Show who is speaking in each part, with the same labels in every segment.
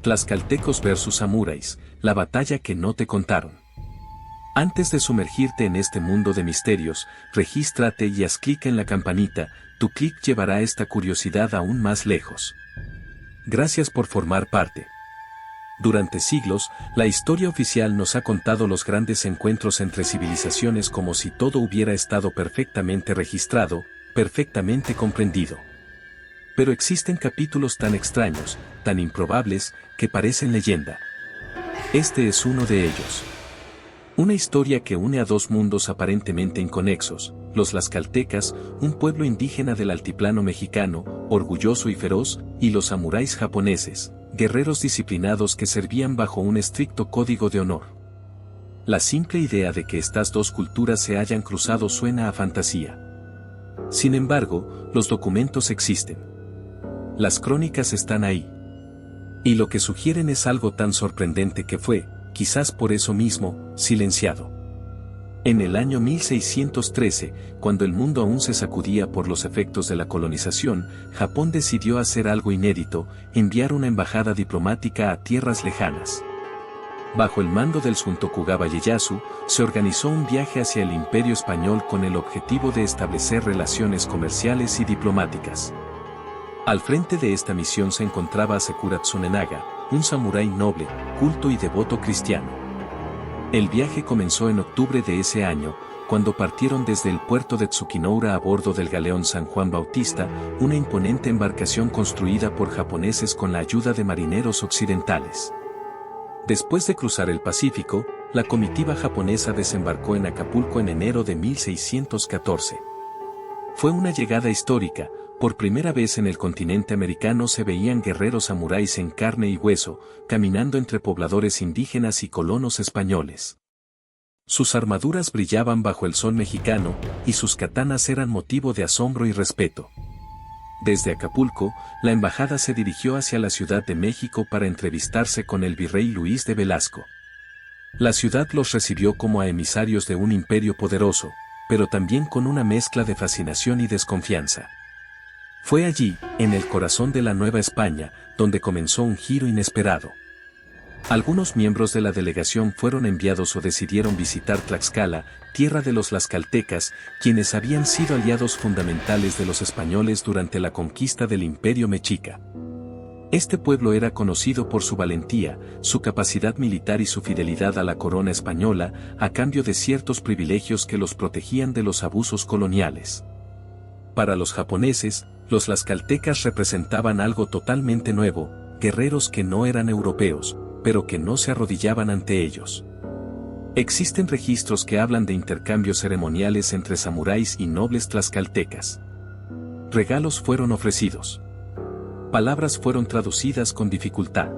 Speaker 1: Tlaxcaltecos versus samuráis, la batalla que no te contaron. Antes de sumergirte en este mundo de misterios, regístrate y haz clic en la campanita, tu clic llevará esta curiosidad aún más lejos. Gracias por formar parte. Durante siglos, la historia oficial nos ha contado los grandes encuentros entre civilizaciones como si todo hubiera estado perfectamente registrado, perfectamente comprendido. Pero existen capítulos tan extraños, tan improbables, que parecen leyenda. Este es uno de ellos. Una historia que une a dos mundos aparentemente inconexos, los tlaxcaltecas, un pueblo indígena del altiplano mexicano, orgulloso y feroz, y los samuráis japoneses, guerreros disciplinados que servían bajo un estricto código de honor. La simple idea de que estas dos culturas se hayan cruzado suena a fantasía. Sin embargo, los documentos existen. Las crónicas están ahí. Y lo que sugieren es algo tan sorprendente que fue, quizás por eso mismo, silenciado. En el año 1613, cuando el mundo aún se sacudía por los efectos de la colonización, Japón decidió hacer algo inédito, enviar una embajada diplomática a tierras lejanas. Bajo el mando del Shun Tokugawa Ieyasu, se organizó un viaje hacia el Imperio Español con el objetivo de establecer relaciones comerciales y diplomáticas. Al frente de esta misión se encontraba Asekura Tsunenaga, un samurái noble, culto y devoto cristiano. El viaje comenzó en octubre de ese año, cuando partieron desde el puerto de Tsukinoura a bordo del galeón San Juan Bautista, una imponente embarcación construida por japoneses con la ayuda de marineros occidentales. Después de cruzar el Pacífico, la comitiva japonesa desembarcó en Acapulco en enero de 1614. Fue una llegada histórica. Por primera vez en el continente americano se veían guerreros samuráis en carne y hueso, caminando entre pobladores indígenas y colonos españoles. Sus armaduras brillaban bajo el sol mexicano, y sus katanas eran motivo de asombro y respeto. Desde Acapulco, la embajada se dirigió hacia la Ciudad de México para entrevistarse con el virrey Luis de Velasco. La ciudad los recibió como a emisarios de un imperio poderoso, pero también con una mezcla de fascinación y desconfianza. Fue allí, en el corazón de la Nueva España, donde comenzó un giro inesperado. Algunos miembros de la delegación fueron enviados o decidieron visitar Tlaxcala, tierra de los tlaxcaltecas, quienes habían sido aliados fundamentales de los españoles durante la conquista del Imperio Mexica. Este pueblo era conocido por su valentía, su capacidad militar y su fidelidad a la corona española, a cambio de ciertos privilegios que los protegían de los abusos coloniales. Para los japoneses, los tlaxcaltecas representaban algo totalmente nuevo, guerreros que no eran europeos, pero que no se arrodillaban ante ellos. Existen registros que hablan de intercambios ceremoniales entre samuráis y nobles tlaxcaltecas. Regalos fueron ofrecidos. Palabras fueron traducidas con dificultad.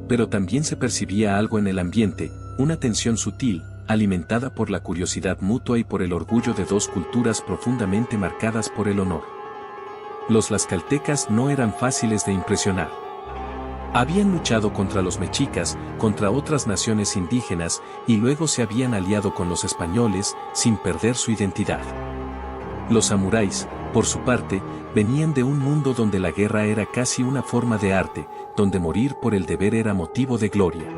Speaker 1: Pero también se percibía algo en el ambiente, una tensión sutil, alimentada por la curiosidad mutua y por el orgullo de dos culturas profundamente marcadas por el honor. Los tlaxcaltecas no eran fáciles de impresionar. Habían luchado contra los mexicas, contra otras naciones indígenas, y luego se habían aliado con los españoles, sin perder su identidad. Los samuráis, por su parte, venían de un mundo donde la guerra era casi una forma de arte, donde morir por el deber era motivo de gloria.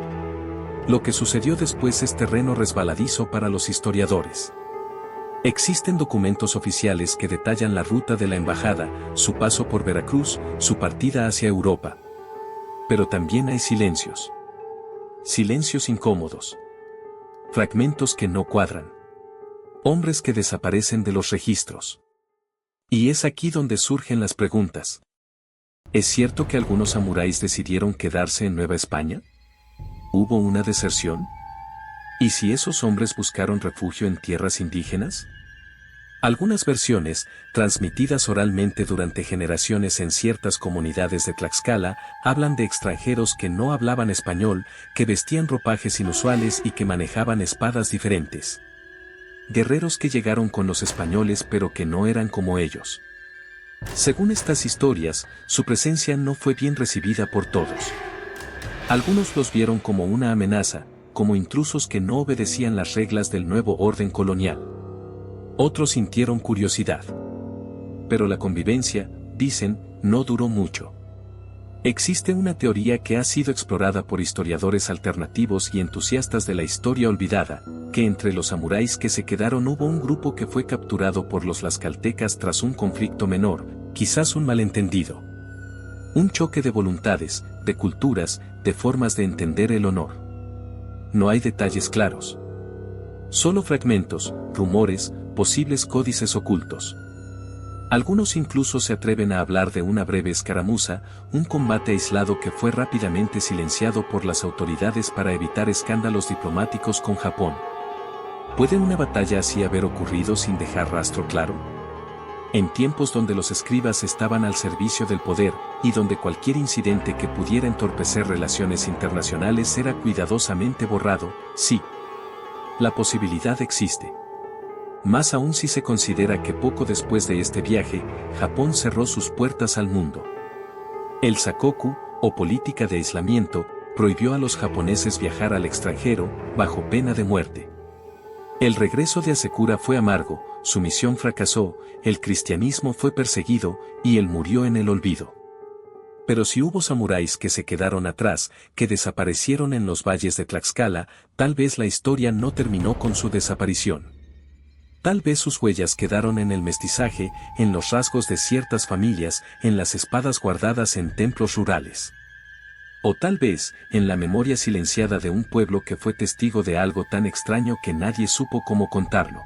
Speaker 1: Lo que sucedió después es terreno resbaladizo para los historiadores. Existen documentos oficiales que detallan la ruta de la embajada, su paso por Veracruz, su partida hacia Europa. Pero también hay silencios. Silencios incómodos. Fragmentos que no cuadran. Hombres que desaparecen de los registros. Y es aquí donde surgen las preguntas. ¿Es cierto que algunos samuráis decidieron quedarse en Nueva España? ¿Hubo una deserción? ¿Y si esos hombres buscaron refugio en tierras indígenas? Algunas versiones, transmitidas oralmente durante generaciones en ciertas comunidades de Tlaxcala, hablan de extranjeros que no hablaban español, que vestían ropajes inusuales y que manejaban espadas diferentes. Guerreros que llegaron con los españoles pero que no eran como ellos. Según estas historias, su presencia no fue bien recibida por todos. Algunos los vieron como una amenaza, como intrusos que no obedecían las reglas del nuevo orden colonial. Otros sintieron curiosidad. Pero la convivencia, dicen, no duró mucho. Existe una teoría que ha sido explorada por historiadores alternativos y entusiastas de la historia olvidada, que entre los samuráis que se quedaron hubo un grupo que fue capturado por los tlaxcaltecas tras un conflicto menor, quizás un malentendido. Un choque de voluntades, de culturas, de formas de entender el honor. No hay detalles claros. Solo fragmentos, rumores, posibles códices ocultos. Algunos incluso se atreven a hablar de una breve escaramuza, un combate aislado que fue rápidamente silenciado por las autoridades para evitar escándalos diplomáticos con Japón. ¿Puede una batalla así haber ocurrido sin dejar rastro claro? En tiempos donde los escribas estaban al servicio del poder, y donde cualquier incidente que pudiera entorpecer relaciones internacionales era cuidadosamente borrado, sí. La posibilidad existe. Más aún si se considera que poco después de este viaje, Japón cerró sus puertas al mundo. El sakoku, o política de aislamiento, prohibió a los japoneses viajar al extranjero, bajo pena de muerte. El regreso de Hasekura fue amargo, su misión fracasó, el cristianismo fue perseguido, y él murió en el olvido. Pero si hubo samuráis que se quedaron atrás, que desaparecieron en los valles de Tlaxcala, tal vez la historia no terminó con su desaparición. Tal vez sus huellas quedaron en el mestizaje, en los rasgos de ciertas familias, en las espadas guardadas en templos rurales. O tal vez, en la memoria silenciada de un pueblo que fue testigo de algo tan extraño que nadie supo cómo contarlo.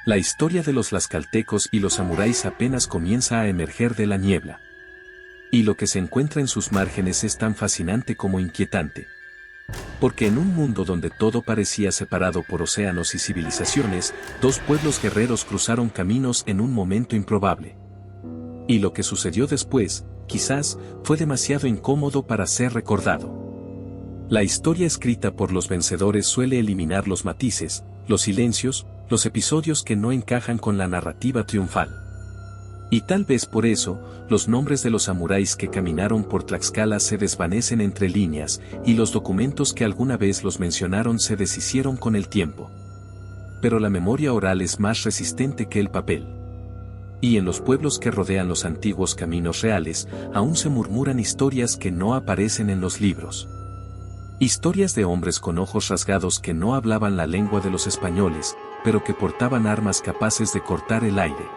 Speaker 1: La historia de los tlaxcaltecos y los samuráis apenas comienza a emerger de la niebla. Y lo que se encuentra en sus márgenes es tan fascinante como inquietante. Porque en un mundo donde todo parecía separado por océanos y civilizaciones, dos pueblos guerreros cruzaron caminos en un momento improbable. Y lo que sucedió después, quizás, fue demasiado incómodo para ser recordado. La historia escrita por los vencedores suele eliminar los matices, los silencios, los episodios que no encajan con la narrativa triunfal. Y tal vez por eso, los nombres de los samuráis que caminaron por Tlaxcala se desvanecen entre líneas, y los documentos que alguna vez los mencionaron se deshicieron con el tiempo. Pero la memoria oral es más resistente que el papel. Y en los pueblos que rodean los antiguos caminos reales, aún se murmuran historias que no aparecen en los libros. Historias de hombres con ojos rasgados que no hablaban la lengua de los españoles, pero que portaban armas capaces de cortar el aire.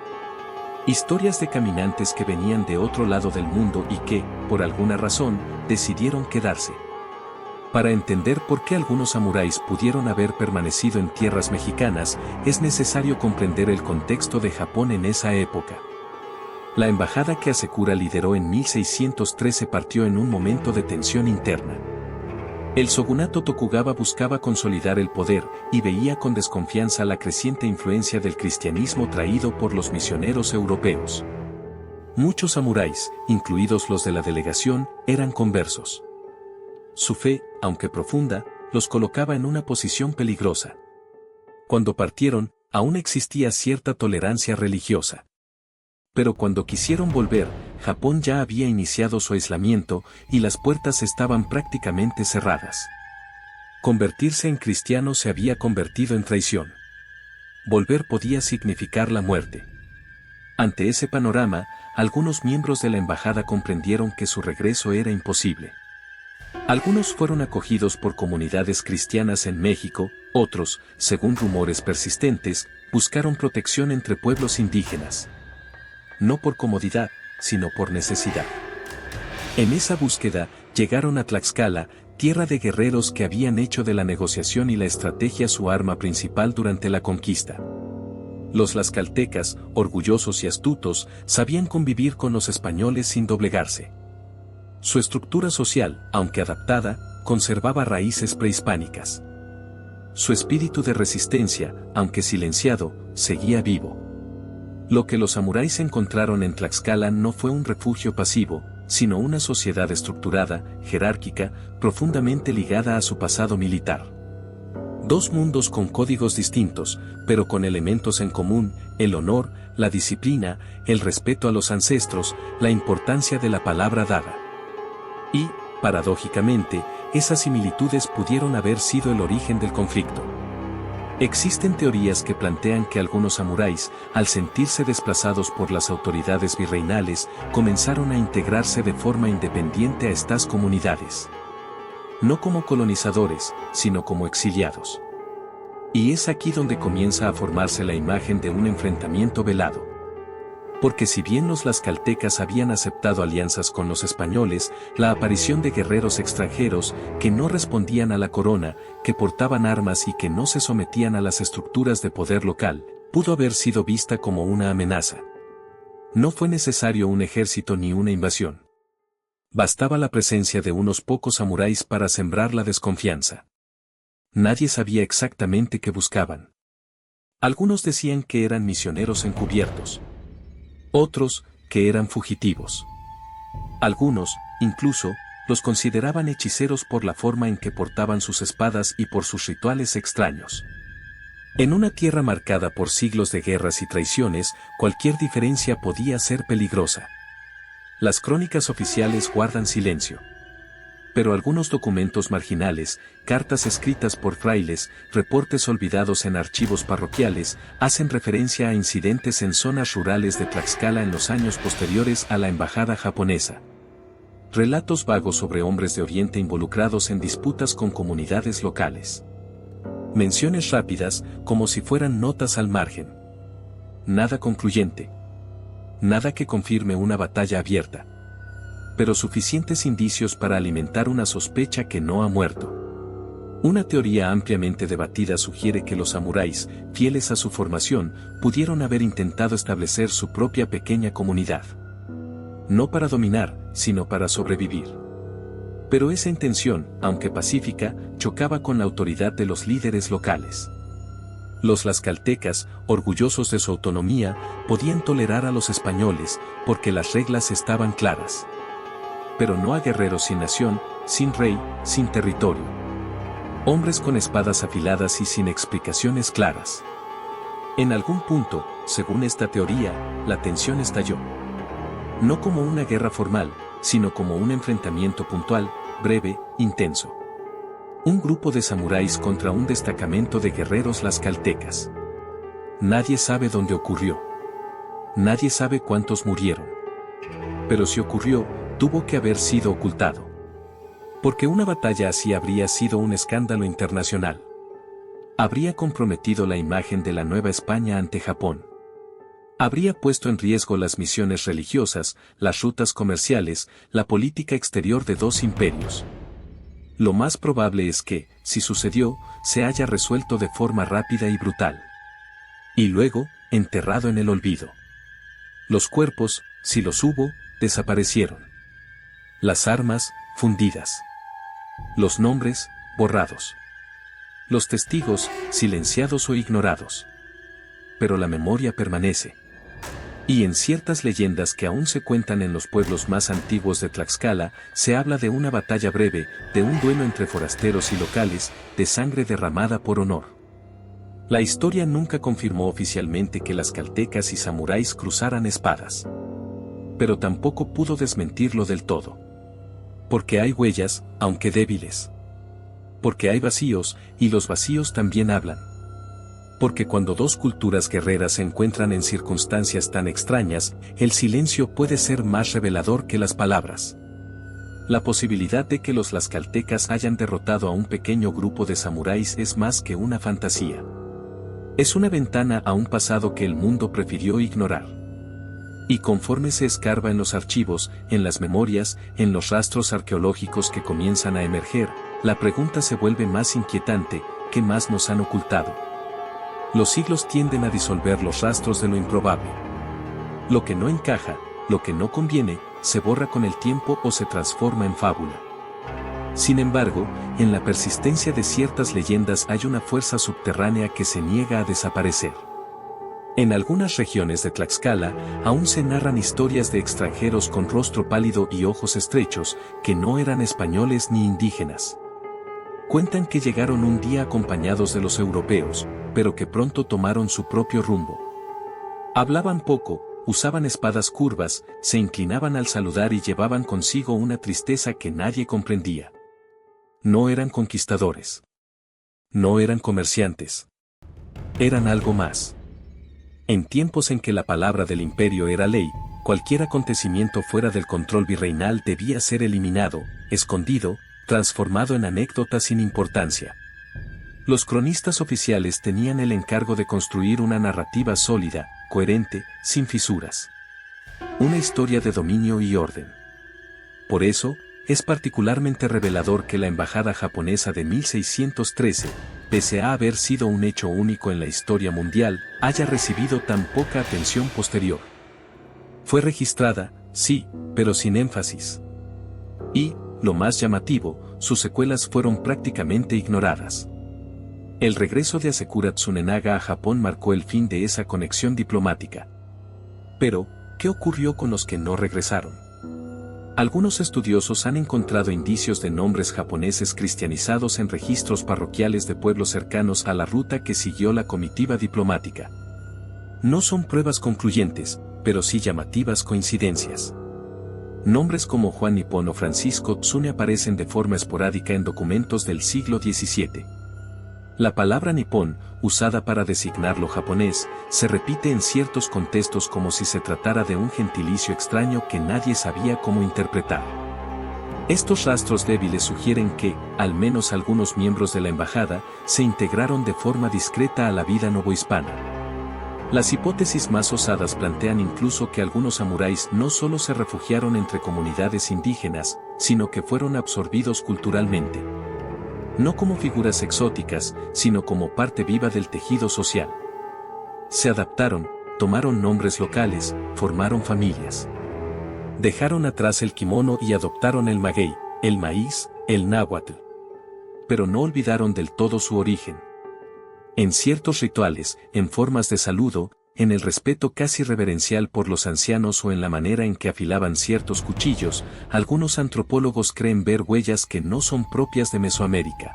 Speaker 1: Historias de caminantes que venían de otro lado del mundo y que, por alguna razón, decidieron quedarse. Para entender por qué algunos samuráis pudieron haber permanecido en tierras mexicanas, es necesario comprender el contexto de Japón en esa época. La embajada que Hasekura lideró en 1613 partió en un momento de tensión interna. El shogunato Tokugawa buscaba consolidar el poder y veía con desconfianza la creciente influencia del cristianismo traído por los misioneros europeos. Muchos samuráis, incluidos los de la delegación, eran conversos. Su fe, aunque profunda, los colocaba en una posición peligrosa. Cuando partieron, aún existía cierta tolerancia religiosa. Pero cuando quisieron volver, Japón ya había iniciado su aislamiento y las puertas estaban prácticamente cerradas. Convertirse en cristiano se había convertido en traición. Volver podía significar la muerte. Ante ese panorama, algunos miembros de la embajada comprendieron que su regreso era imposible. Algunos fueron acogidos por comunidades cristianas en México, otros, según rumores persistentes, buscaron protección entre pueblos indígenas. No por comodidad, sino por necesidad. En esa búsqueda, llegaron a Tlaxcala, tierra de guerreros que habían hecho de la negociación y la estrategia su arma principal durante la conquista. Los tlaxcaltecas, orgullosos y astutos, sabían convivir con los españoles sin doblegarse. Su estructura social, aunque adaptada, conservaba raíces prehispánicas. Su espíritu de resistencia, aunque silenciado, seguía vivo. Lo que los samuráis encontraron en Tlaxcala no fue un refugio pasivo, sino una sociedad estructurada, jerárquica, profundamente ligada a su pasado militar. Dos mundos con códigos distintos, pero con elementos en común: el honor, la disciplina, el respeto a los ancestros, la importancia de la palabra dada. Y, paradójicamente, esas similitudes pudieron haber sido el origen del conflicto. Existen teorías que plantean que algunos samuráis, al sentirse desplazados por las autoridades virreinales, comenzaron a integrarse de forma independiente a estas comunidades. No como colonizadores, sino como exiliados. Y es aquí donde comienza a formarse la imagen de un enfrentamiento velado. Porque si bien los tlaxcaltecas habían aceptado alianzas con los españoles, la aparición de guerreros extranjeros que no respondían a la corona, que portaban armas y que no se sometían a las estructuras de poder local, pudo haber sido vista como una amenaza. No fue necesario un ejército ni una invasión. Bastaba la presencia de unos pocos samuráis para sembrar la desconfianza. Nadie sabía exactamente qué buscaban. Algunos decían que eran misioneros encubiertos. Otros, que eran fugitivos. Algunos, incluso, los consideraban hechiceros por la forma en que portaban sus espadas y por sus rituales extraños. En una tierra marcada por siglos de guerras y traiciones, cualquier diferencia podía ser peligrosa. Las crónicas oficiales guardan silencio. Pero algunos documentos marginales, cartas escritas por frailes, reportes olvidados en archivos parroquiales, hacen referencia a incidentes en zonas rurales de Tlaxcala en los años posteriores a la embajada japonesa. Relatos vagos sobre hombres de Oriente involucrados en disputas con comunidades locales. Menciones rápidas, como si fueran notas al margen. Nada concluyente. Nada que confirme una batalla abierta. Pero suficientes indicios para alimentar una sospecha que no ha muerto. Una teoría ampliamente debatida sugiere que los samuráis, fieles a su formación, pudieron haber intentado establecer su propia pequeña comunidad. No para dominar, sino para sobrevivir. Pero esa intención, aunque pacífica, chocaba con la autoridad de los líderes locales. Los tlaxcaltecas, orgullosos de su autonomía, podían tolerar a los españoles, porque las reglas estaban claras. Pero no a guerreros sin nación, sin rey, sin territorio. Hombres con espadas afiladas y sin explicaciones claras. En algún punto, según esta teoría, la tensión estalló. No como una guerra formal, sino como un enfrentamiento puntual, breve, intenso. Un grupo de samuráis contra un destacamento de guerreros tlaxcaltecas. Nadie sabe dónde ocurrió. Nadie sabe cuántos murieron. Pero si ocurrió, tuvo que haber sido ocultado. Porque una batalla así habría sido un escándalo internacional. Habría comprometido la imagen de la Nueva España ante Japón. Habría puesto en riesgo las misiones religiosas, las rutas comerciales, la política exterior de dos imperios. Lo más probable es que, si sucedió, se haya resuelto de forma rápida y brutal. Y luego, enterrado en el olvido. Los cuerpos, si los hubo, desaparecieron. Las armas, fundidas. Los nombres, borrados. Los testigos, silenciados o ignorados. Pero la memoria permanece. Y en ciertas leyendas que aún se cuentan en los pueblos más antiguos de Tlaxcala, se habla de una batalla breve, de un duelo entre forasteros y locales, de sangre derramada por honor. La historia nunca confirmó oficialmente que las tlaxcaltecas y samuráis cruzaran espadas. Pero tampoco pudo desmentirlo del todo. Porque hay huellas, aunque débiles. Porque hay vacíos, y los vacíos también hablan. Porque cuando dos culturas guerreras se encuentran en circunstancias tan extrañas, el silencio puede ser más revelador que las palabras. La posibilidad de que los tlaxcaltecas hayan derrotado a un pequeño grupo de samuráis es más que una fantasía. Es una ventana a un pasado que el mundo prefirió ignorar. Y conforme se escarba en los archivos, en las memorias, en los rastros arqueológicos que comienzan a emerger, la pregunta se vuelve más inquietante: ¿qué más nos han ocultado? Los siglos tienden a disolver los rastros de lo improbable. Lo que no encaja, lo que no conviene, se borra con el tiempo o se transforma en fábula. Sin embargo, en la persistencia de ciertas leyendas hay una fuerza subterránea que se niega a desaparecer. En algunas regiones de Tlaxcala, aún se narran historias de extranjeros con rostro pálido y ojos estrechos, que no eran españoles ni indígenas. Cuentan que llegaron un día acompañados de los europeos, pero que pronto tomaron su propio rumbo. Hablaban poco, usaban espadas curvas, se inclinaban al saludar y llevaban consigo una tristeza que nadie comprendía. No eran conquistadores. No eran comerciantes. Eran algo más. En tiempos en que la palabra del imperio era ley, cualquier acontecimiento fuera del control virreinal debía ser eliminado, escondido, transformado en anécdota sin importancia. Los cronistas oficiales tenían el encargo de construir una narrativa sólida, coherente, sin fisuras. Una historia de dominio y orden. Por eso, es particularmente revelador que la embajada japonesa de 1613, pese a haber sido un hecho único en la historia mundial, haya recibido tan poca atención posterior. Fue registrada, sí, pero sin énfasis. Y, lo más llamativo, sus secuelas fueron prácticamente ignoradas. El regreso de Hasekura Tsunenaga a Japón marcó el fin de esa conexión diplomática. Pero, ¿qué ocurrió con los que no regresaron? Algunos estudiosos han encontrado indicios de nombres japoneses cristianizados en registros parroquiales de pueblos cercanos a la ruta que siguió la comitiva diplomática. No son pruebas concluyentes, pero sí llamativas coincidencias. Nombres como Juan Nippon o Francisco Tsune aparecen de forma esporádica en documentos del siglo XVII. La palabra nipón, usada para designar lo japonés, se repite en ciertos contextos como si se tratara de un gentilicio extraño que nadie sabía cómo interpretar. Estos rastros débiles sugieren que, al menos algunos miembros de la embajada, se integraron de forma discreta a la vida novohispana. Las hipótesis más osadas plantean incluso que algunos samuráis no solo se refugiaron entre comunidades indígenas, sino que fueron absorbidos culturalmente. No como figuras exóticas, sino como parte viva del tejido social. Se adaptaron, tomaron nombres locales, formaron familias. Dejaron atrás el kimono y adoptaron el maguey, el maíz, el náhuatl. Pero no olvidaron del todo su origen. En ciertos rituales, en formas de saludo, en el respeto casi reverencial por los ancianos o en la manera en que afilaban ciertos cuchillos, algunos antropólogos creen ver huellas que no son propias de Mesoamérica.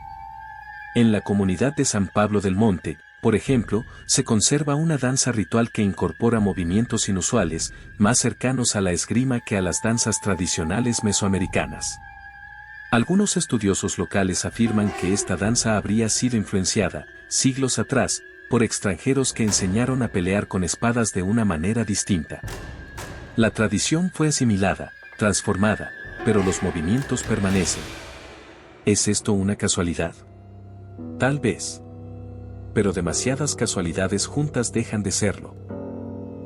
Speaker 1: En la comunidad de San Pablo del Monte, por ejemplo, se conserva una danza ritual que incorpora movimientos inusuales, más cercanos a la esgrima que a las danzas tradicionales mesoamericanas. Algunos estudiosos locales afirman que esta danza habría sido influenciada, siglos atrás, por extranjeros que enseñaron a pelear con espadas de una manera distinta. La tradición fue asimilada, transformada, pero los movimientos permanecen. ¿Es esto una casualidad? Tal vez. Pero demasiadas casualidades juntas dejan de serlo.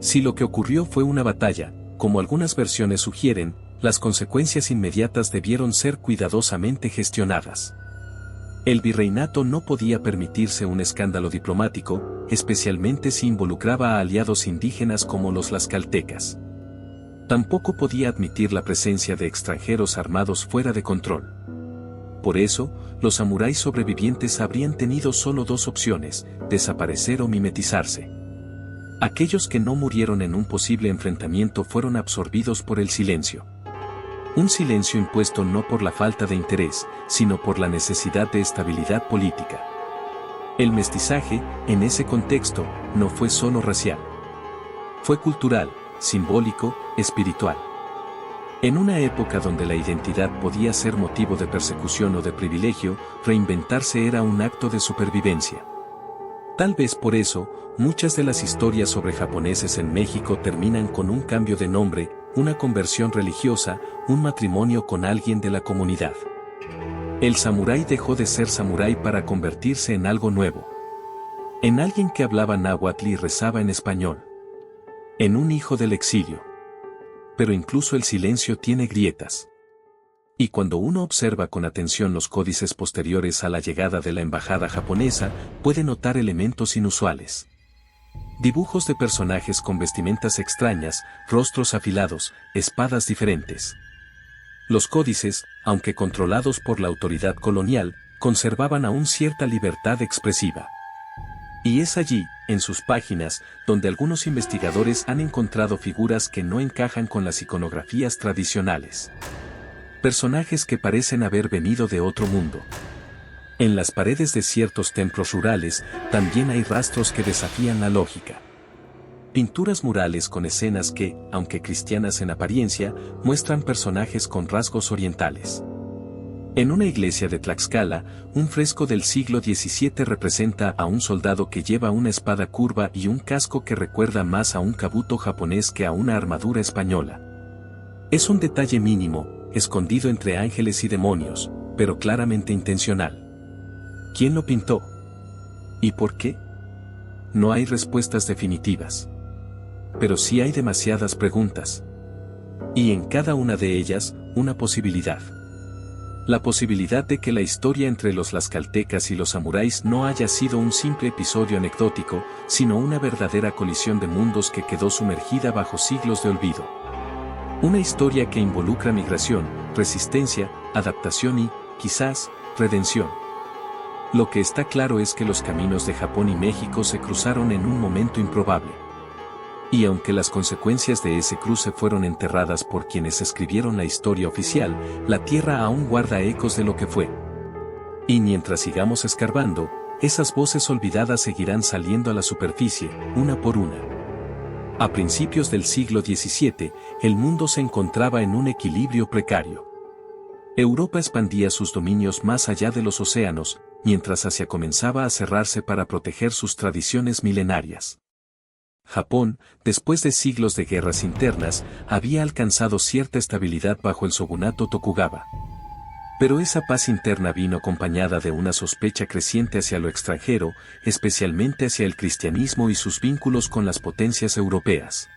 Speaker 1: Si lo que ocurrió fue una batalla, como algunas versiones sugieren, las consecuencias inmediatas debieron ser cuidadosamente gestionadas. El virreinato no podía permitirse un escándalo diplomático, especialmente si involucraba a aliados indígenas como los tlaxcaltecas. Tampoco podía admitir la presencia de extranjeros armados fuera de control. Por eso, los samuráis sobrevivientes habrían tenido solo dos opciones: desaparecer o mimetizarse. Aquellos que no murieron en un posible enfrentamiento fueron absorbidos por el silencio. Un silencio impuesto no por la falta de interés, sino por la necesidad de estabilidad política. El mestizaje, en ese contexto, no fue solo racial. Fue cultural, simbólico, espiritual. En una época donde la identidad podía ser motivo de persecución o de privilegio, reinventarse era un acto de supervivencia. Tal vez por eso, muchas de las historias sobre japoneses en México terminan con un cambio de nombre, una conversión religiosa, un matrimonio con alguien de la comunidad. El samurái dejó de ser samurái para convertirse en algo nuevo. En alguien que hablaba náhuatl y rezaba en español. En un hijo del exilio. Pero incluso el silencio tiene grietas. Y cuando uno observa con atención los códices posteriores a la llegada de la embajada japonesa, puede notar elementos inusuales. Dibujos de personajes con vestimentas extrañas, rostros afilados, espadas diferentes. Los códices, aunque controlados por la autoridad colonial, conservaban aún cierta libertad expresiva. Y es allí, en sus páginas, donde algunos investigadores han encontrado figuras que no encajan con las iconografías tradicionales. Personajes que parecen haber venido de otro mundo. En las paredes de ciertos templos rurales, también hay rastros que desafían la lógica. Pinturas murales con escenas que, aunque cristianas en apariencia, muestran personajes con rasgos orientales. En una iglesia de Tlaxcala, un fresco del siglo XVII representa a un soldado que lleva una espada curva y un casco que recuerda más a un kabuto japonés que a una armadura española. Es un detalle mínimo, escondido entre ángeles y demonios, pero claramente intencional. ¿Quién lo pintó? ¿Y por qué? No hay respuestas definitivas. Pero sí hay demasiadas preguntas. Y en cada una de ellas, una posibilidad. La posibilidad de que la historia entre los tlaxcaltecas y los samuráis no haya sido un simple episodio anecdótico, sino una verdadera colisión de mundos que quedó sumergida bajo siglos de olvido. Una historia que involucra migración, resistencia, adaptación y, quizás, redención. Lo que está claro es que los caminos de Japón y México se cruzaron en un momento improbable. Y aunque las consecuencias de ese cruce fueron enterradas por quienes escribieron la historia oficial, la tierra aún guarda ecos de lo que fue. Y mientras sigamos escarbando, esas voces olvidadas seguirán saliendo a la superficie, una por una. A principios del siglo XVII, el mundo se encontraba en un equilibrio precario. Europa expandía sus dominios más allá de los océanos, mientras Asia comenzaba a cerrarse para proteger sus tradiciones milenarias. Japón, después de siglos de guerras internas, había alcanzado cierta estabilidad bajo el shogunato Tokugawa. Pero esa paz interna vino acompañada de una sospecha creciente hacia lo extranjero, especialmente hacia el cristianismo y sus vínculos con las potencias europeas.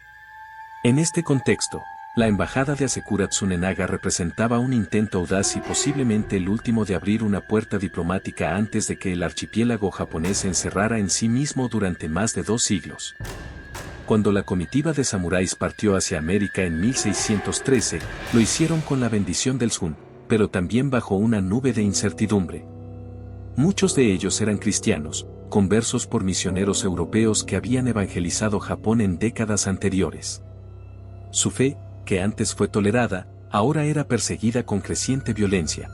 Speaker 1: En este contexto, la embajada de Hasekura Tsunenaga representaba un intento audaz y posiblemente el último de abrir una puerta diplomática antes de que el archipiélago japonés se encerrara en sí mismo durante más de 2 siglos. Cuando la comitiva de samuráis partió hacia América en 1613, lo hicieron con la bendición del Shun, pero también bajo una nube de incertidumbre. Muchos de ellos eran cristianos, conversos por misioneros europeos que habían evangelizado Japón en décadas anteriores. Su fe, que antes fue tolerada, ahora era perseguida con creciente violencia.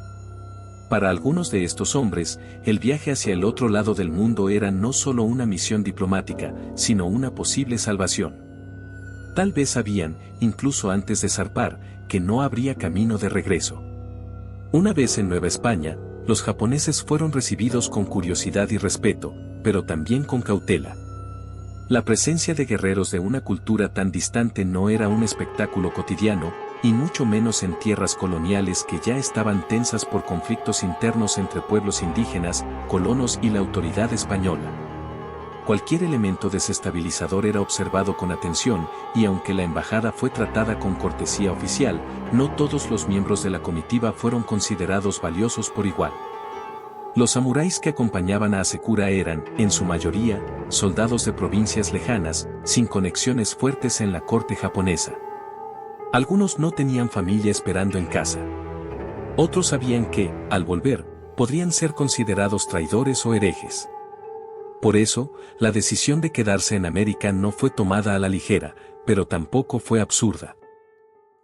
Speaker 1: Para algunos de estos hombres, el viaje hacia el otro lado del mundo era no solo una misión diplomática, sino una posible salvación. Tal vez sabían, incluso antes de zarpar, que no habría camino de regreso. Una vez en Nueva España, los japoneses fueron recibidos con curiosidad y respeto, pero también con cautela. La presencia de guerreros de una cultura tan distante no era un espectáculo cotidiano, y mucho menos en tierras coloniales que ya estaban tensas por conflictos internos entre pueblos indígenas, colonos y la autoridad española. Cualquier elemento desestabilizador era observado con atención, y aunque la embajada fue tratada con cortesía oficial, no todos los miembros de la comitiva fueron considerados valiosos por igual. Los samuráis que acompañaban a Hasekura eran, en su mayoría, soldados de provincias lejanas, sin conexiones fuertes en la corte japonesa. Algunos no tenían familia esperando en casa. Otros sabían que, al volver, podrían ser considerados traidores o herejes. Por eso, la decisión de quedarse en América no fue tomada a la ligera, pero tampoco fue absurda.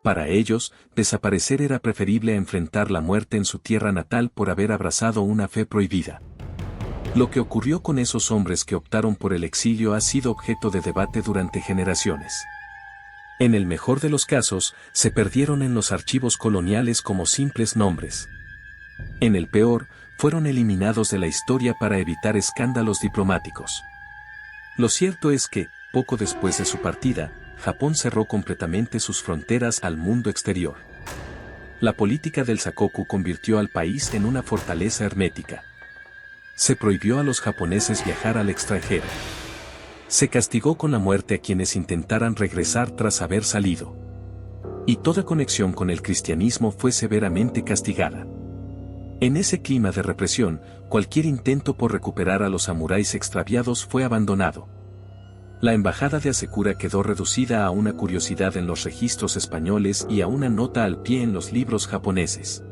Speaker 1: Para ellos, desaparecer era preferible a enfrentar la muerte en su tierra natal por haber abrazado una fe prohibida. Lo que ocurrió con esos hombres que optaron por el exilio ha sido objeto de debate durante generaciones. En el mejor de los casos, se perdieron en los archivos coloniales como simples nombres. En el peor, fueron eliminados de la historia para evitar escándalos diplomáticos. Lo cierto es que, poco después de su partida, Japón cerró completamente sus fronteras al mundo exterior. La política del Sakoku convirtió al país en una fortaleza hermética. Se prohibió a los japoneses viajar al extranjero. Se castigó con la muerte a quienes intentaran regresar tras haber salido. Y toda conexión con el cristianismo fue severamente castigada. En ese clima de represión, cualquier intento por recuperar a los samuráis extraviados fue abandonado. La embajada de Hasekura quedó reducida a una curiosidad en los registros españoles y a una nota al pie en los libros japoneses.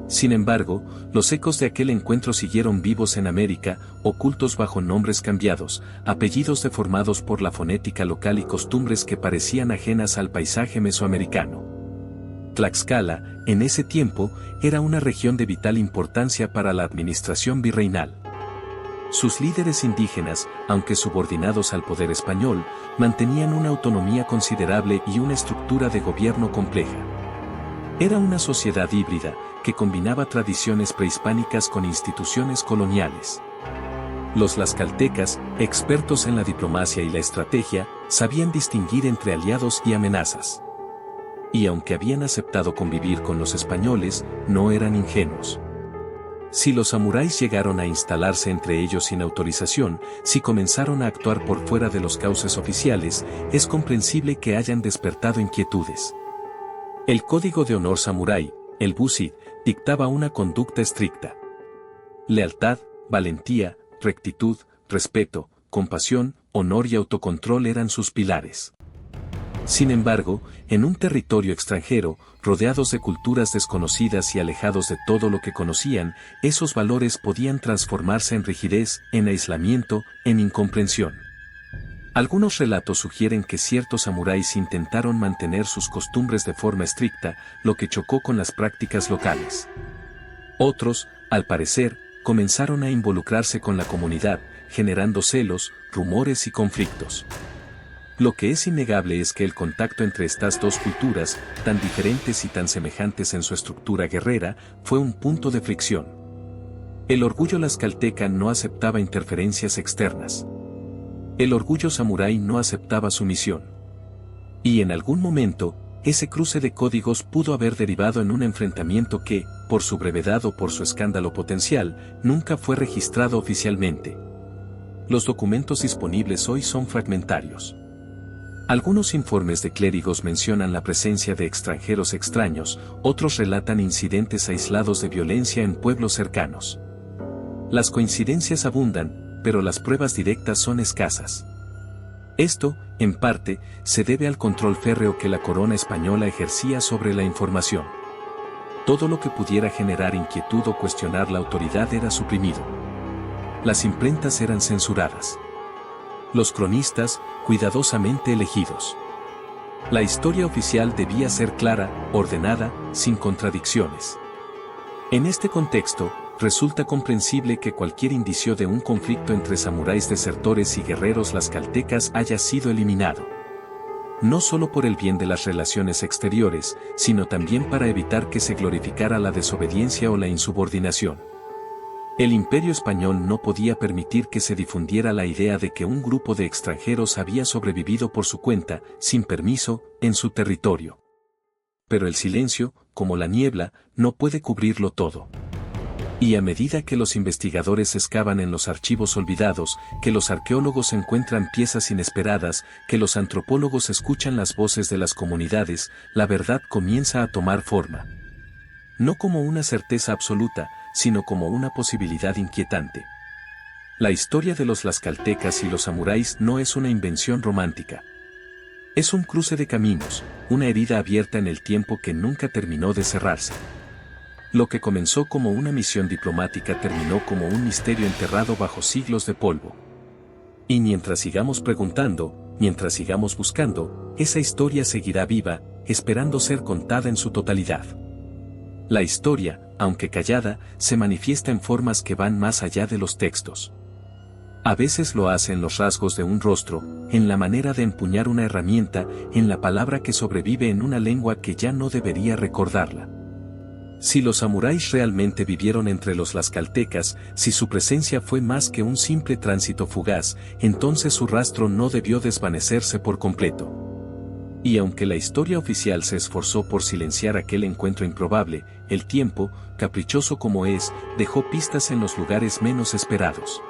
Speaker 1: Sin embargo, los ecos de aquel encuentro siguieron vivos en América, ocultos bajo nombres cambiados, apellidos deformados por la fonética local y costumbres que parecían ajenas al paisaje mesoamericano. Tlaxcala, en ese tiempo, era una región de vital importancia para la administración virreinal. Sus líderes indígenas, aunque subordinados al poder español, mantenían una autonomía considerable y una estructura de gobierno compleja. Era una sociedad híbrida, que combinaba tradiciones prehispánicas con instituciones coloniales. Los tlaxcaltecas, expertos en la diplomacia y la estrategia, sabían distinguir entre aliados y amenazas. Y aunque habían aceptado convivir con los españoles, no eran ingenuos. Si los samuráis llegaron a instalarse entre ellos sin autorización, si comenzaron a actuar por fuera de los cauces oficiales, es comprensible que hayan despertado inquietudes. El código de honor samurái, el bushi, dictaba una conducta estricta. Lealtad, valentía, rectitud, respeto, compasión, honor y autocontrol eran sus pilares. Sin embargo, en un territorio extranjero, rodeados de culturas desconocidas y alejados de todo lo que conocían, esos valores podían transformarse en rigidez, en aislamiento, en incomprensión. Algunos relatos sugieren que ciertos samuráis intentaron mantener sus costumbres de forma estricta, lo que chocó con las prácticas locales. Otros, al parecer, comenzaron a involucrarse con la comunidad, generando celos, rumores y conflictos. Lo que es innegable es que el contacto entre estas dos culturas, tan diferentes y tan semejantes en su estructura guerrera, fue un punto de fricción. El orgullo tlaxcalteca no aceptaba interferencias externas. El orgullo samurái no aceptaba sumisión. Y en algún momento, ese cruce de códigos pudo haber derivado en un enfrentamiento que, por su brevedad o por su escándalo potencial, nunca fue registrado oficialmente. Los documentos disponibles hoy son fragmentarios. Algunos informes de clérigos mencionan la presencia de extranjeros extraños, otros relatan incidentes aislados de violencia en pueblos cercanos. Las coincidencias abundan, pero las pruebas directas son escasas. Esto, en parte, se debe al control férreo que la corona española ejercía sobre la información. Todo lo que pudiera generar inquietud o cuestionar la autoridad era suprimido. Las imprentas eran censuradas. Los cronistas, cuidadosamente elegidos. La historia oficial debía ser clara, ordenada, sin contradicciones. En este contexto, resulta comprensible que cualquier indicio de un conflicto entre samuráis desertores y guerreros tlaxcaltecas haya sido eliminado. No solo por el bien de las relaciones exteriores, sino también para evitar que se glorificara la desobediencia o la insubordinación. El Imperio Español no podía permitir que se difundiera la idea de que un grupo de extranjeros había sobrevivido por su cuenta, sin permiso, en su territorio. Pero el silencio, como la niebla, no puede cubrirlo todo. Y a medida que los investigadores excavan en los archivos olvidados, que los arqueólogos encuentran piezas inesperadas, que los antropólogos escuchan las voces de las comunidades, la verdad comienza a tomar forma. No como una certeza absoluta, sino como una posibilidad inquietante. La historia de los tlaxcaltecas y los samuráis no es una invención romántica. Es un cruce de caminos, una herida abierta en el tiempo que nunca terminó de cerrarse. Lo que comenzó como una misión diplomática terminó como un misterio enterrado bajo siglos de polvo. Y mientras sigamos preguntando, mientras sigamos buscando, esa historia seguirá viva, esperando ser contada en su totalidad. La historia, aunque callada, se manifiesta en formas que van más allá de los textos. A veces lo hace en los rasgos de un rostro, en la manera de empuñar una herramienta, en la palabra que sobrevive en una lengua que ya no debería recordarla. Si los samuráis realmente vivieron entre los tlaxcaltecas, si su presencia fue más que un simple tránsito fugaz, entonces su rastro no debió desvanecerse por completo. Y aunque la historia oficial se esforzó por silenciar aquel encuentro improbable, el tiempo, caprichoso como es, dejó pistas en los lugares menos esperados.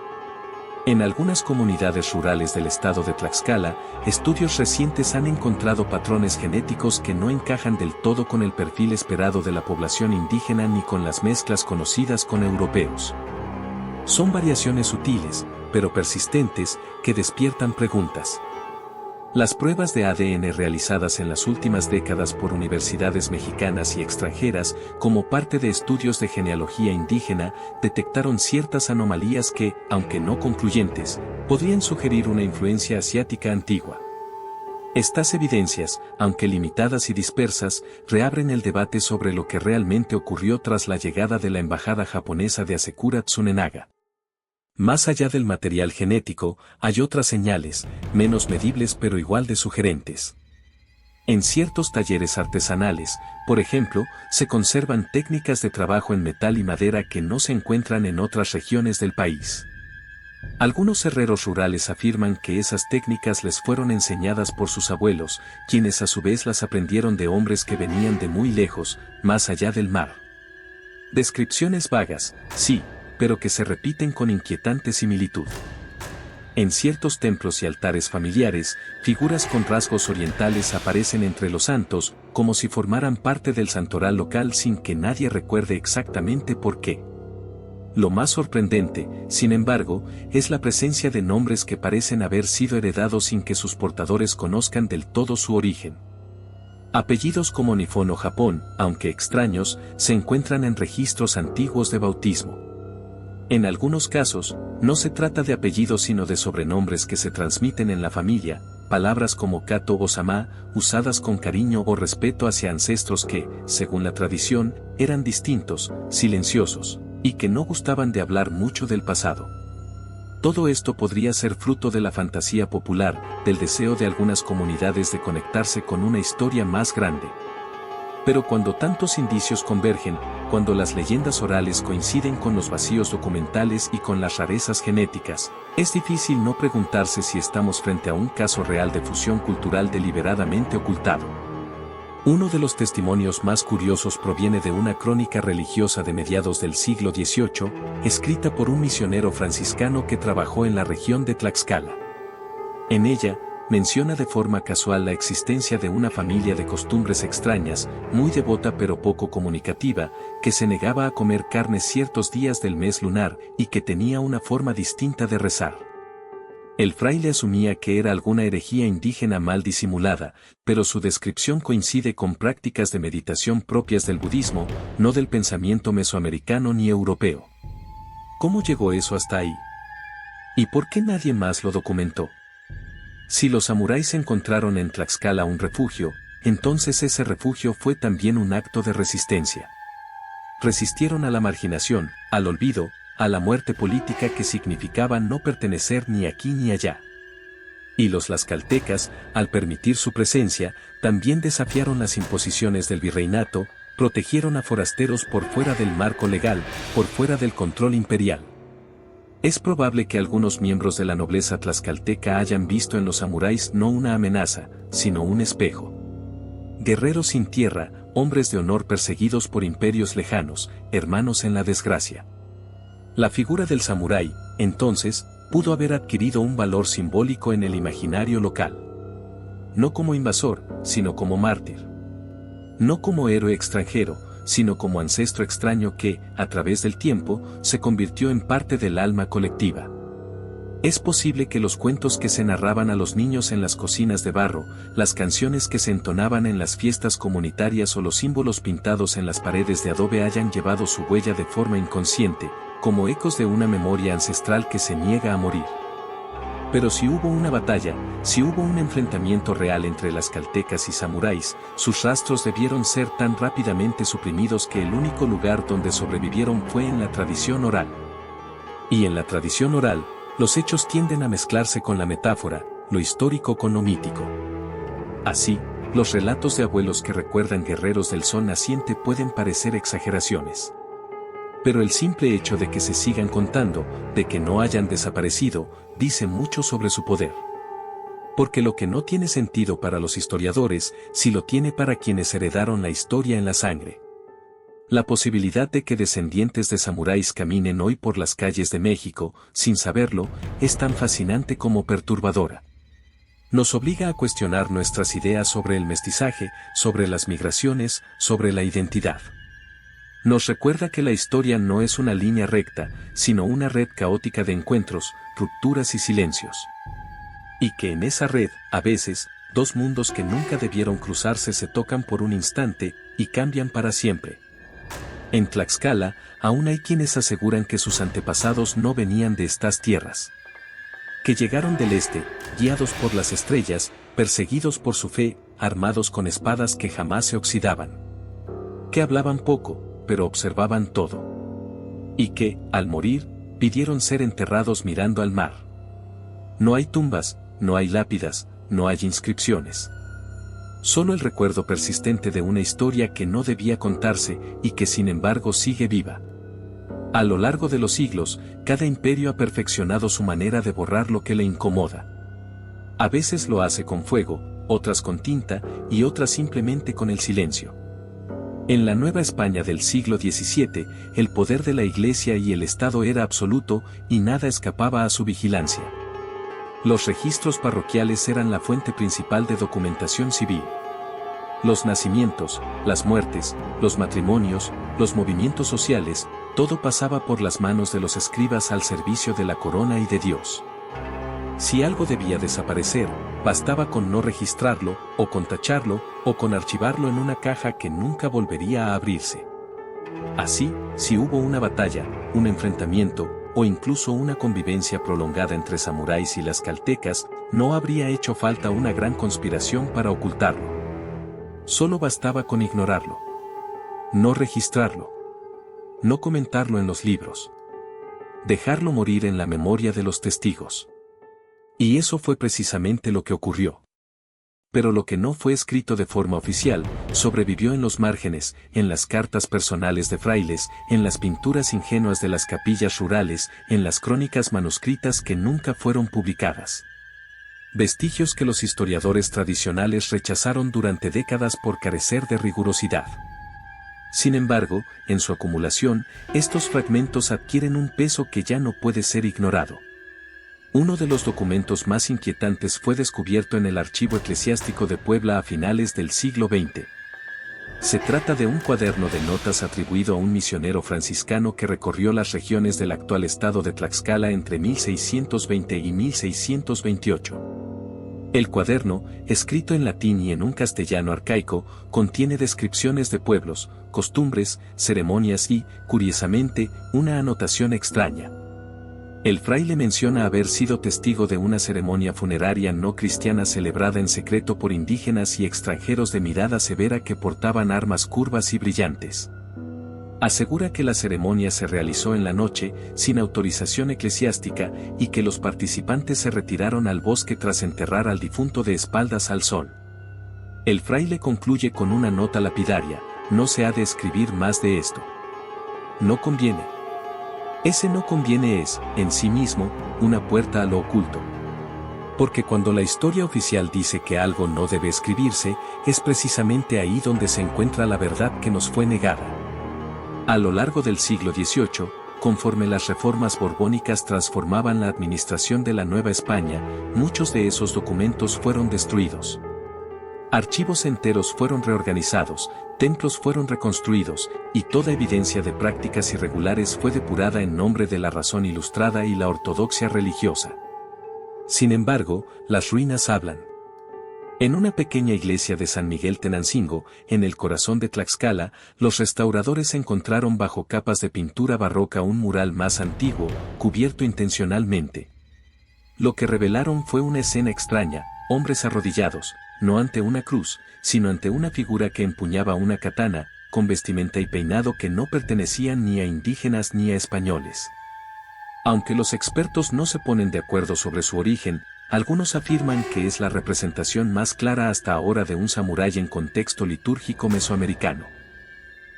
Speaker 1: En algunas comunidades rurales del estado de Tlaxcala, estudios recientes han encontrado patrones genéticos que no encajan del todo con el perfil esperado de la población indígena ni con las mezclas conocidas con europeos. Son variaciones sutiles, pero persistentes, que despiertan preguntas. Las pruebas de ADN realizadas en las últimas décadas por universidades mexicanas y extranjeras, como parte de estudios de genealogía indígena, detectaron ciertas anomalías que, aunque no concluyentes, podrían sugerir una influencia asiática antigua. Estas evidencias, aunque limitadas y dispersas, reabren el debate sobre lo que realmente ocurrió tras la llegada de la embajada japonesa de Asekura Tsunenaga. Más allá del material genético, hay otras señales, menos medibles pero igual de sugerentes. En ciertos talleres artesanales, por ejemplo, se conservan técnicas de trabajo en metal y madera que no se encuentran en otras regiones del país. Algunos herreros rurales afirman que esas técnicas les fueron enseñadas por sus abuelos, quienes a su vez las aprendieron de hombres que venían de muy lejos, más allá del mar. Descripciones vagas, sí, pero que se repiten con inquietante similitud. En ciertos templos y altares familiares, figuras con rasgos orientales aparecen entre los santos, como si formaran parte del santoral local sin que nadie recuerde exactamente por qué. Lo más sorprendente, sin embargo, es la presencia de nombres que parecen haber sido heredados sin que sus portadores conozcan del todo su origen. Apellidos como Nifón o Japón, aunque extraños, se encuentran en registros antiguos de bautismo. En algunos casos, no se trata de apellidos sino de sobrenombres que se transmiten en la familia, palabras como Kato o Sama, usadas con cariño o respeto hacia ancestros que, según la tradición, eran distintos, silenciosos, y que no gustaban de hablar mucho del pasado. Todo esto podría ser fruto de la fantasía popular, del deseo de algunas comunidades de conectarse con una historia más grande. Pero cuando tantos indicios convergen, cuando las leyendas orales coinciden con los vacíos documentales y con las rarezas genéticas, es difícil no preguntarse si estamos frente a un caso real de fusión cultural deliberadamente ocultado. Uno de los testimonios más curiosos proviene de una crónica religiosa de mediados del siglo XVIII, escrita por un misionero franciscano que trabajó en la región de Tlaxcala. En ella, menciona de forma casual la existencia de una familia de costumbres extrañas, muy devota pero poco comunicativa, que se negaba a comer carne ciertos días del mes lunar y que tenía una forma distinta de rezar. El fraile asumía que era alguna herejía indígena mal disimulada, pero su descripción coincide con prácticas de meditación propias del budismo, no del pensamiento mesoamericano ni europeo. ¿Cómo llegó eso hasta ahí? ¿Y por qué nadie más lo documentó? Si los samuráis encontraron en Tlaxcala un refugio, entonces ese refugio fue también un acto de resistencia. Resistieron a la marginación, al olvido, a la muerte política que significaba no pertenecer ni aquí ni allá. Y los tlaxcaltecas, al permitir su presencia, también desafiaron las imposiciones del virreinato, protegieron a forasteros por fuera del marco legal, por fuera del control imperial. Es probable que algunos miembros de la nobleza tlaxcalteca hayan visto en los samuráis no una amenaza, sino un espejo. Guerreros sin tierra, hombres de honor perseguidos por imperios lejanos, hermanos en la desgracia. La figura del samurái, entonces, pudo haber adquirido un valor simbólico en el imaginario local. No como invasor, sino como mártir. No como héroe extranjero, sino como ancestro extraño que, a través del tiempo, se convirtió en parte del alma colectiva. Es posible que los cuentos que se narraban a los niños en las cocinas de barro, las canciones que se entonaban en las fiestas comunitarias o los símbolos pintados en las paredes de adobe hayan llevado su huella de forma inconsciente, como ecos de una memoria ancestral que se niega a morir. Pero si hubo una batalla, si hubo un enfrentamiento real entre las caltecas y samuráis, sus rastros debieron ser tan rápidamente suprimidos que el único lugar donde sobrevivieron fue en la tradición oral. Y en la tradición oral, los hechos tienden a mezclarse con la metáfora, lo histórico con lo mítico. Así, los relatos de abuelos que recuerdan guerreros del sol naciente pueden parecer exageraciones. Pero el simple hecho de que se sigan contando, de que no hayan desaparecido, dice mucho sobre su poder. Porque lo que no tiene sentido para los historiadores, sí lo tiene para quienes heredaron la historia en la sangre. La posibilidad de que descendientes de samuráis caminen hoy por las calles de México, sin saberlo, es tan fascinante como perturbadora. Nos obliga a cuestionar nuestras ideas sobre el mestizaje, sobre las migraciones, sobre la identidad. Nos recuerda que la historia no es una línea recta, sino una red caótica de encuentros, rupturas y silencios. Y que en esa red, a veces, dos mundos que nunca debieron cruzarse se tocan por un instante, y cambian para siempre. En Tlaxcala, aún hay quienes aseguran que sus antepasados no venían de estas tierras. Que llegaron del este, guiados por las estrellas, perseguidos por su fe, armados con espadas que jamás se oxidaban. Que hablaban poco, pero observaban todo. Y que, al morir, pidieron ser enterrados mirando al mar. No hay tumbas, no hay lápidas, no hay inscripciones. Solo el recuerdo persistente de una historia que no debía contarse y que sin embargo sigue viva. A lo largo de los siglos, cada imperio ha perfeccionado su manera de borrar lo que le incomoda. A veces lo hace con fuego, otras con tinta y otras simplemente con el silencio. En la Nueva España del siglo XVII, el poder de la Iglesia y el Estado era absoluto y nada escapaba a su vigilancia. Los registros parroquiales eran la fuente principal de documentación civil. Los nacimientos, las muertes, los matrimonios, los movimientos sociales, todo pasaba por las manos de los escribas al servicio de la corona y de Dios. Si algo debía desaparecer, bastaba con no registrarlo, o con tacharlo, o con archivarlo en una caja que nunca volvería a abrirse. Así, si hubo una batalla, un enfrentamiento, o incluso una convivencia prolongada entre samuráis y las caltecas, no habría hecho falta una gran conspiración para ocultarlo. Solo bastaba con ignorarlo. No registrarlo. No comentarlo en los libros. Dejarlo morir en la memoria de los testigos. Y eso fue precisamente lo que ocurrió. Pero lo que no fue escrito de forma oficial, sobrevivió en los márgenes, en las cartas personales de frailes, en las pinturas ingenuas de las capillas rurales, en las crónicas manuscritas que nunca fueron publicadas. Vestigios que los historiadores tradicionales rechazaron durante décadas por carecer de rigurosidad. Sin embargo, en su acumulación, estos fragmentos adquieren un peso que ya no puede ser ignorado. Uno de los documentos más inquietantes fue descubierto en el Archivo Eclesiástico de Puebla a finales del siglo XX. Se trata de un cuaderno de notas atribuido a un misionero franciscano que recorrió las regiones del actual estado de Tlaxcala entre 1620 y 1628. El cuaderno, escrito en latín y en un castellano arcaico, contiene descripciones de pueblos, costumbres, ceremonias y, curiosamente, una anotación extraña. El fraile menciona haber sido testigo de una ceremonia funeraria no cristiana celebrada en secreto por indígenas y extranjeros de mirada severa que portaban armas curvas y brillantes. Asegura que la ceremonia se realizó en la noche, sin autorización eclesiástica, y que los participantes se retiraron al bosque tras enterrar al difunto de espaldas al sol. El fraile concluye con una nota lapidaria: no se ha de escribir más de esto. No conviene. Ese no conviene es, en sí mismo, una puerta a lo oculto. Porque cuando la historia oficial dice que algo no debe escribirse, es precisamente ahí donde se encuentra la verdad que nos fue negada. A lo largo del siglo XVIII, conforme las reformas borbónicas transformaban la administración de la Nueva España, muchos de esos documentos fueron destruidos. Archivos enteros fueron reorganizados, templos fueron reconstruidos, y toda evidencia de prácticas irregulares fue depurada en nombre de la razón ilustrada y la ortodoxia religiosa. Sin embargo, las ruinas hablan. En una pequeña iglesia de San Miguel Tenancingo, en el corazón de Tlaxcala, los restauradores encontraron bajo capas de pintura barroca un mural más antiguo, cubierto intencionalmente. Lo que revelaron fue una escena extraña: hombres arrodillados, no ante una cruz, sino ante una figura que empuñaba una katana, con vestimenta y peinado que no pertenecían ni a indígenas ni a españoles. Aunque los expertos no se ponen de acuerdo sobre su origen, algunos afirman que es la representación más clara hasta ahora de un samurái en contexto litúrgico mesoamericano.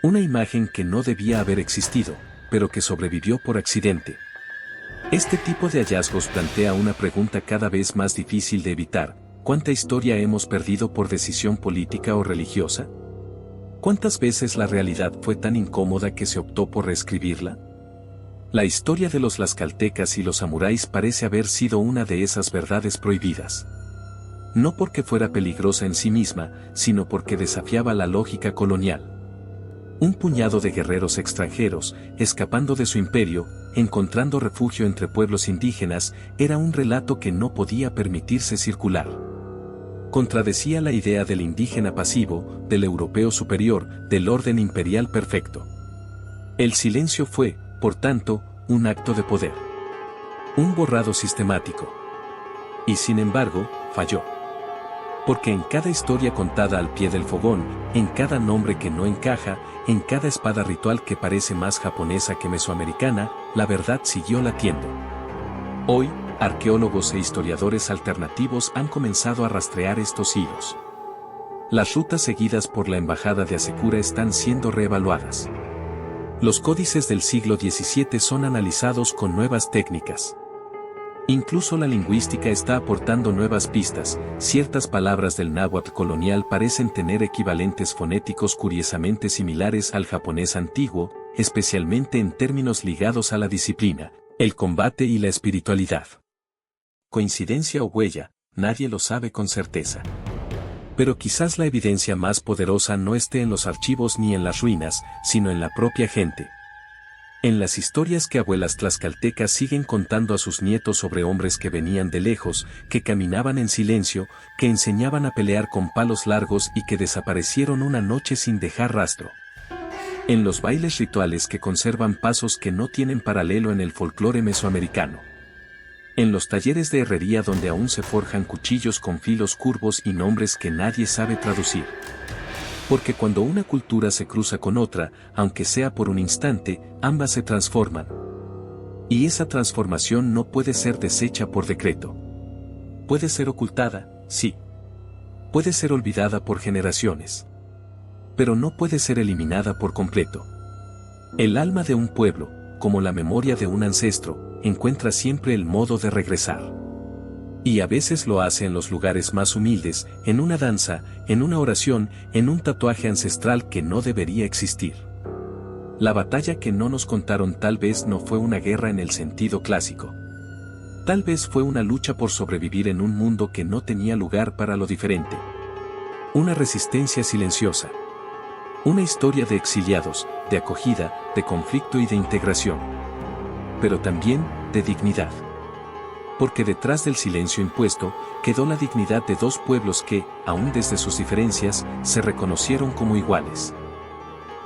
Speaker 1: Una imagen que no debía haber existido, pero que sobrevivió por accidente. Este tipo de hallazgos plantea una pregunta cada vez más difícil de evitar: ¿cuánta historia hemos perdido por decisión política o religiosa? ¿Cuántas veces la realidad fue tan incómoda que se optó por reescribirla? La historia de los tlaxcaltecas y los samuráis parece haber sido una de esas verdades prohibidas. No porque fuera peligrosa en sí misma, sino porque desafiaba la lógica colonial. Un puñado de guerreros extranjeros, escapando de su imperio, encontrando refugio entre pueblos indígenas, era un relato que no podía permitirse circular. Contradecía la idea del indígena pasivo, del europeo superior, del orden imperial perfecto. El silencio fue, por tanto, un acto de poder. Un borrado sistemático. Y sin embargo, falló. Porque en cada historia contada al pie del fogón, en cada nombre que no encaja, en cada espada ritual que parece más japonesa que mesoamericana, la verdad siguió latiendo. Hoy, arqueólogos e historiadores alternativos han comenzado a rastrear estos hilos. Las rutas seguidas por la embajada de Asekura están siendo reevaluadas. Los códices del siglo XVII son analizados con nuevas técnicas. Incluso la lingüística está aportando nuevas pistas. Ciertas palabras del náhuatl colonial parecen tener equivalentes fonéticos curiosamente similares al japonés antiguo, especialmente en términos ligados a la disciplina, el combate y la espiritualidad. Coincidencia o huella, nadie lo sabe con certeza. Pero quizás la evidencia más poderosa no esté en los archivos ni en las ruinas, sino en la propia gente. En las historias que abuelas tlaxcaltecas siguen contando a sus nietos sobre hombres que venían de lejos, que caminaban en silencio, que enseñaban a pelear con palos largos y que desaparecieron una noche sin dejar rastro. En los bailes rituales que conservan pasos que no tienen paralelo en el folclore mesoamericano. En los talleres de herrería donde aún se forjan cuchillos con filos curvos y nombres que nadie sabe traducir. Porque cuando una cultura se cruza con otra, aunque sea por un instante, ambas se transforman. Y esa transformación no puede ser deshecha por decreto. Puede ser ocultada, sí. Puede ser olvidada por generaciones. Pero no puede ser eliminada por completo. El alma de un pueblo, como la memoria de un ancestro, encuentra siempre el modo de regresar. Y a veces lo hace en los lugares más humildes, en una danza, en una oración, en un tatuaje ancestral que no debería existir. La batalla que no nos contaron tal vez no fue una guerra en el sentido clásico. Tal vez fue una lucha por sobrevivir en un mundo que no tenía lugar para lo diferente. Una resistencia silenciosa. Una historia de exiliados, de acogida, de conflicto y de integración. Pero también de dignidad. Porque detrás del silencio impuesto, quedó la dignidad de dos pueblos que, aún desde sus diferencias, se reconocieron como iguales.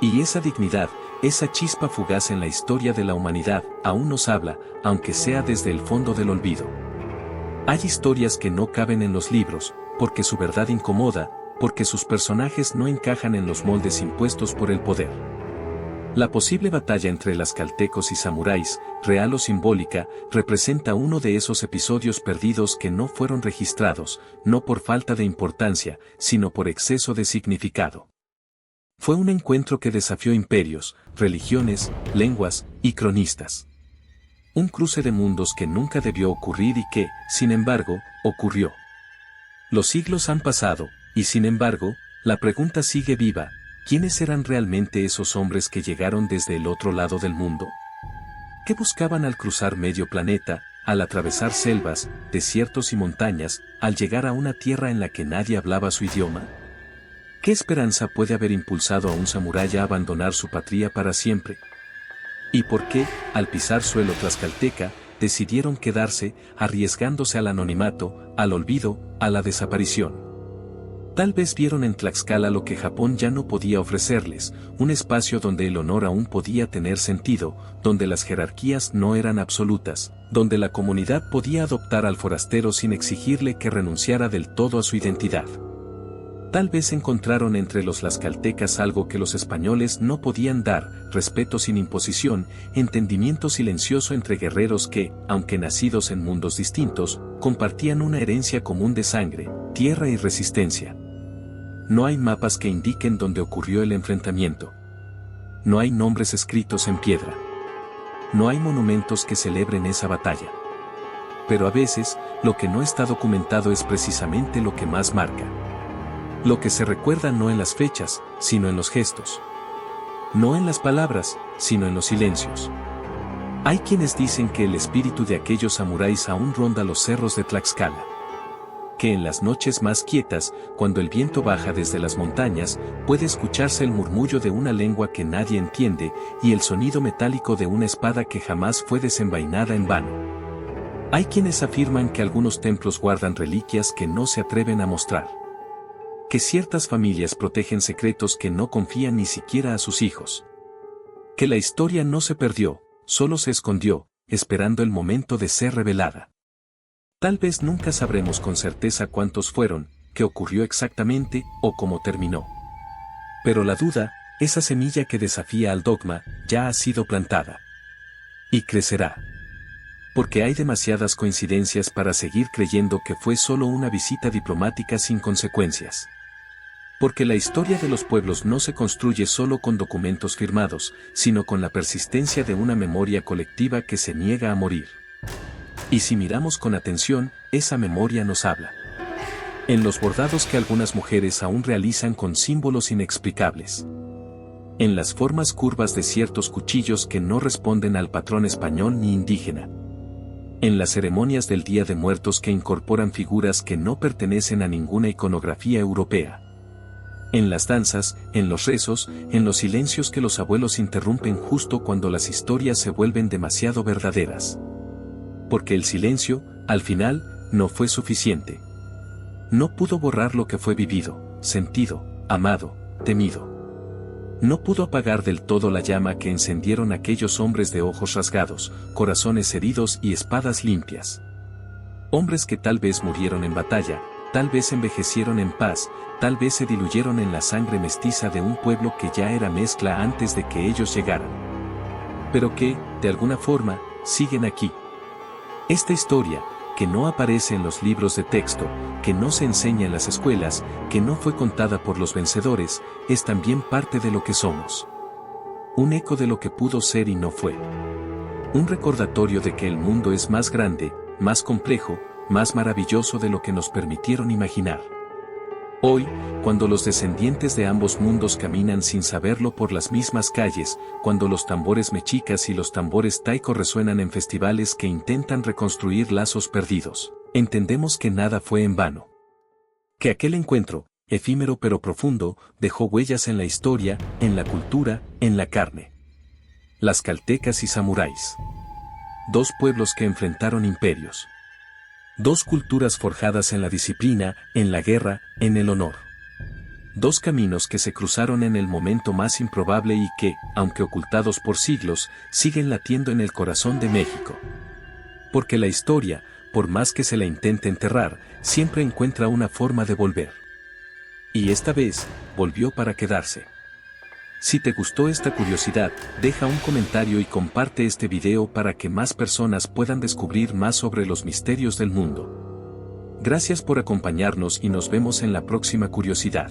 Speaker 1: Y esa dignidad, esa chispa fugaz en la historia de la humanidad, aún nos habla, aunque sea desde el fondo del olvido. Hay historias que no caben en los libros, porque su verdad incomoda, porque sus personajes no encajan en los moldes impuestos por el poder. La posible batalla entre tlaxcaltecos y samuráis, real o simbólica, representa uno de esos episodios perdidos que no fueron registrados, no por falta de importancia, sino por exceso de significado. Fue un encuentro que desafió imperios, religiones, lenguas y cronistas. Un cruce de mundos que nunca debió ocurrir y que, sin embargo, ocurrió. Los siglos han pasado, y sin embargo, la pregunta sigue viva. ¿Quiénes eran realmente esos hombres que llegaron desde el otro lado del mundo? ¿Qué buscaban al cruzar medio planeta, al atravesar selvas, desiertos y montañas, al llegar a una tierra en la que nadie hablaba su idioma? ¿Qué esperanza puede haber impulsado a un samurái a abandonar su patria para siempre? ¿Y por qué, al pisar suelo tlaxcalteca, decidieron quedarse, arriesgándose al anonimato, al olvido, a la desaparición? Tal vez vieron en Tlaxcala lo que Japón ya no podía ofrecerles, un espacio donde el honor aún podía tener sentido, donde las jerarquías no eran absolutas, donde la comunidad podía adoptar al forastero sin exigirle que renunciara del todo a su identidad. Tal vez encontraron entre los tlaxcaltecas algo que los españoles no podían dar, respeto sin imposición, entendimiento silencioso entre guerreros que, aunque nacidos en mundos distintos, compartían una herencia común de sangre, tierra y resistencia. No hay mapas que indiquen dónde ocurrió el enfrentamiento. No hay nombres escritos en piedra. No hay monumentos que celebren esa batalla. Pero a veces, lo que no está documentado es precisamente lo que más marca. Lo que se recuerda no en las fechas, sino en los gestos. No en las palabras, sino en los silencios. Hay quienes dicen que el espíritu de aquellos samuráis aún ronda los cerros de Tlaxcala. Que en las noches más quietas, cuando el viento baja desde las montañas, puede escucharse el murmullo de una lengua que nadie entiende y el sonido metálico de una espada que jamás fue desenvainada en vano. Hay quienes afirman que algunos templos guardan reliquias que no se atreven a mostrar. Que ciertas familias protegen secretos que no confían ni siquiera a sus hijos. Que la historia no se perdió, solo se escondió, esperando el momento de ser revelada. Tal vez nunca sabremos con certeza cuántos fueron, qué ocurrió exactamente o cómo terminó. Pero la duda, esa semilla que desafía al dogma, ya ha sido plantada. Y crecerá. Porque hay demasiadas coincidencias para seguir creyendo que fue solo una visita diplomática sin consecuencias. Porque la historia de los pueblos no se construye solo con documentos firmados, sino con la persistencia de una memoria colectiva que se niega a morir. Y si miramos con atención, esa memoria nos habla. En los bordados que algunas mujeres aún realizan con símbolos inexplicables. En las formas curvas de ciertos cuchillos que no responden al patrón español ni indígena. En las ceremonias del Día de Muertos que incorporan figuras que no pertenecen a ninguna iconografía europea. En las danzas, en los rezos, en los silencios que los abuelos interrumpen justo cuando las historias se vuelven demasiado verdaderas. Porque el silencio, al final, no fue suficiente. No pudo borrar lo que fue vivido, sentido, amado, temido. No pudo apagar del todo la llama que encendieron aquellos hombres de ojos rasgados, corazones heridos y espadas limpias. Hombres que tal vez murieron en batalla, tal vez envejecieron en paz, tal vez se diluyeron en la sangre mestiza de un pueblo que ya era mezcla antes de que ellos llegaran. Pero que, de alguna forma, siguen aquí. Esta historia, que no aparece en los libros de texto, que no se enseña en las escuelas, que no fue contada por los vencedores, es también parte de lo que somos. Un eco de lo que pudo ser y no fue. Un recordatorio de que el mundo es más grande, más complejo, más maravilloso de lo que nos permitieron imaginar. Hoy, cuando los descendientes de ambos mundos caminan sin saberlo por las mismas calles, cuando los tambores mexicas y los tambores taiko resuenan en festivales que intentan reconstruir lazos perdidos, entendemos que nada fue en vano. Que aquel encuentro, efímero pero profundo, dejó huellas en la historia, en la cultura, en la carne. Las caltecas y samuráis. Dos pueblos que enfrentaron imperios. Dos culturas forjadas en la disciplina, en la guerra, en el honor. Dos caminos que se cruzaron en el momento más improbable y que, aunque ocultados por siglos, siguen latiendo en el corazón de México. Porque la historia, por más que se la intente enterrar, siempre encuentra una forma de volver. Y esta vez, volvió para quedarse. Si te gustó esta curiosidad, deja un comentario y comparte este video para que más personas puedan descubrir más sobre los misterios del mundo. Gracias por acompañarnos y nos vemos en la próxima curiosidad.